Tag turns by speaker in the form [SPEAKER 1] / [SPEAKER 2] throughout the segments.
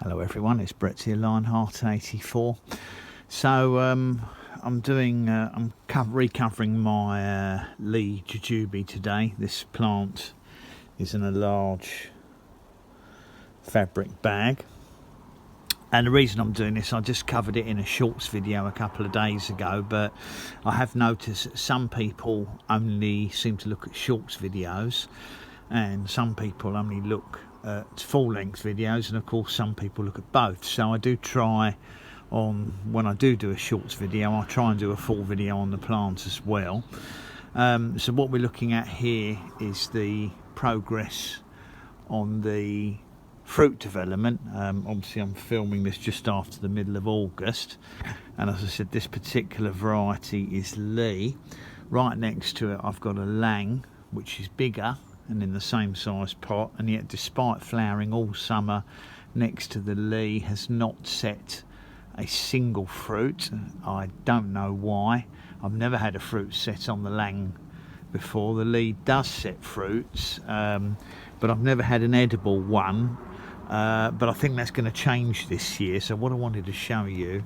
[SPEAKER 1] Hello everyone, it's Brett here, Lionheart84. So I'm recovering my Lee jujube today. This plant is in a large fabric bag, and the reason I'm doing this, I just covered it in a shorts video a couple of days ago, but I have noticed that some people only seem to look at shorts videos and some people only look at full-length videos, and of course some people look at both. So I do try when I do a shorts video, I try and do a full video on the plants as well. So what we're looking at here is the progress on the fruit development. Obviously I'm filming this just after the middle of August, and as I said, this particular variety is Lee. Right next to it I've got a Lang, which is bigger and in the same size pot, and yet despite flowering all summer next to the Lee, has not set a single fruit. I don't know why. I've never had a fruit set on the Lang before. The Lee does set fruits, but I've never had an edible one. But I think that's going to change this year. So what I wanted to show you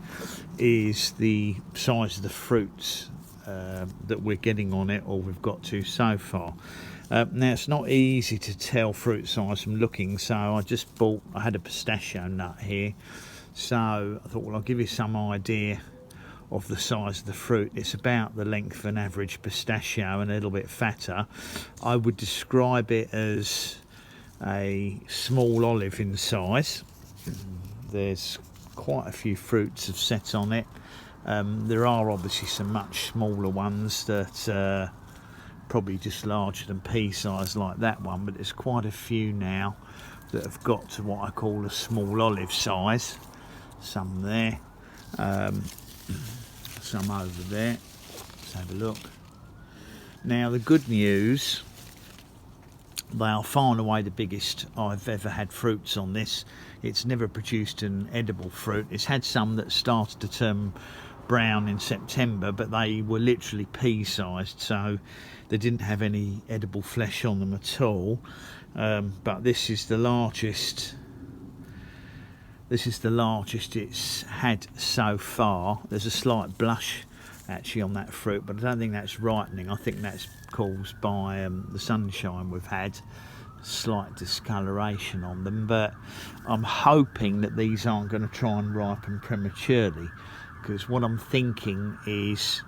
[SPEAKER 1] is the size of the fruits that we're getting on it, or we've got to so far. Now it's not easy to tell fruit size from looking, so I had a pistachio nut here, so I thought, well, I'll give you some idea of the size of the fruit. It's about the length of an average pistachio and a little bit fatter. I would describe it as a small olive in size. There's quite a few fruits have set on it. There are obviously some much smaller ones that probably just larger than pea size, like that one, but there's quite a few now that have got to what I call a small olive size. Some there, some over there. Let's have a look. Now the good news, they are far and away the biggest I've ever had fruits on this. It's never produced an edible fruit. It's had some that started to turn brown in September, but they were literally pea sized, so they didn't have any edible flesh on them at all. But this is the largest it's had so far. There's a slight blush actually on that fruit, but I don't think that's ripening. I think that's caused by the sunshine we've had, slight discoloration on them. But I'm hoping that these aren't going to try and ripen prematurely, because what I'm thinking is,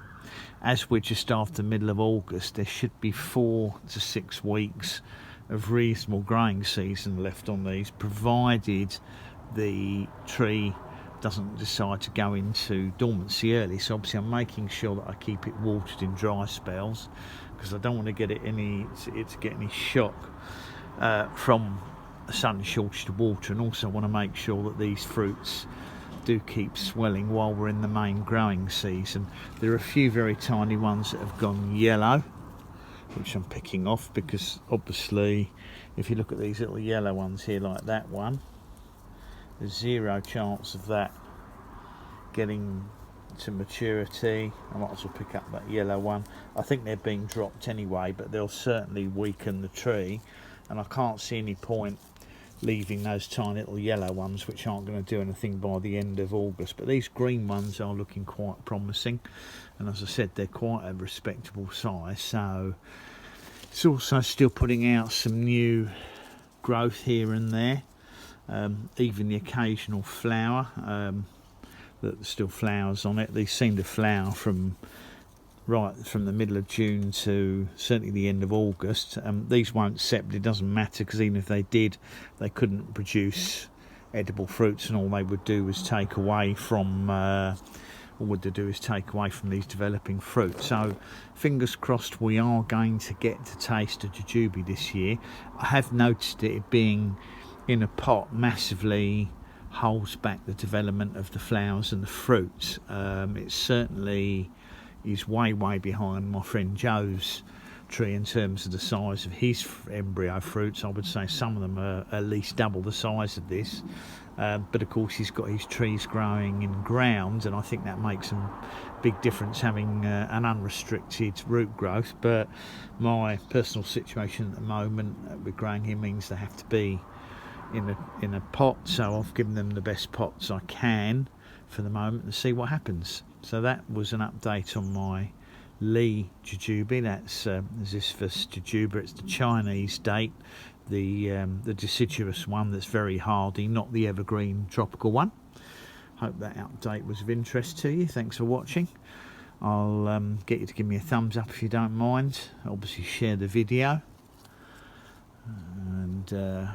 [SPEAKER 1] as we're just after the middle of August, there should be 4 to 6 weeks of reasonable growing season left on these, provided the tree doesn't decide to go into dormancy early. So obviously I'm making sure that I keep it watered in dry spells, because I don't want to get it to get any shock from a sudden shortage of water, and also want to make sure that these fruits do keep swelling while we're in the main growing season. There are a few very tiny ones that have gone yellow, which I'm picking off, because obviously if you look at these little yellow ones here, like that one, there's zero chance of that getting to maturity. I might as well pick up that yellow one. I think they're being dropped anyway, but they'll certainly weaken the tree, and I can't see any point leaving those tiny little yellow ones, which aren't going to do anything by the end of August. But these green ones are looking quite promising, and as I said, they're quite a respectable size. So it's also still putting out some new growth here and there, even the occasional flower that still flowers on it. These seem to flower from the middle of June to certainly the end of August. These won't set, but it doesn't matter, because even if they did, they couldn't produce edible fruits, and all they would do is take away from these developing fruits. So fingers crossed we are going to get to taste a jujube this year. I have noticed it being in a pot massively holds back the development of the flowers and the fruits. It certainly is way behind my friend Joe's tree in terms of the size of his embryo fruits. I would say some of them are at least double the size of this, but of course he's got his trees growing in ground, and I think that makes a big difference, having an unrestricted root growth. But my personal situation at the moment with growing here means they have to be in a pot, so I've given them the best pots I can for the moment and see what happens. So that was an update on my Lee jujube. That's Ziphus jujube. It's the Chinese date, the deciduous one that's very hardy, not the evergreen tropical one. Hope that update was of interest to you. Thanks for watching. I'll get you to give me a thumbs up if you don't mind. Obviously share the video and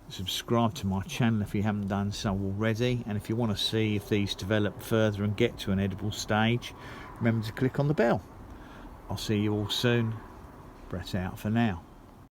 [SPEAKER 1] subscribe to my channel if you haven't done so already. And if you want to see if these develop further and get to an edible stage, remember to click on the bell. I'll see you all soon. Brett out for now.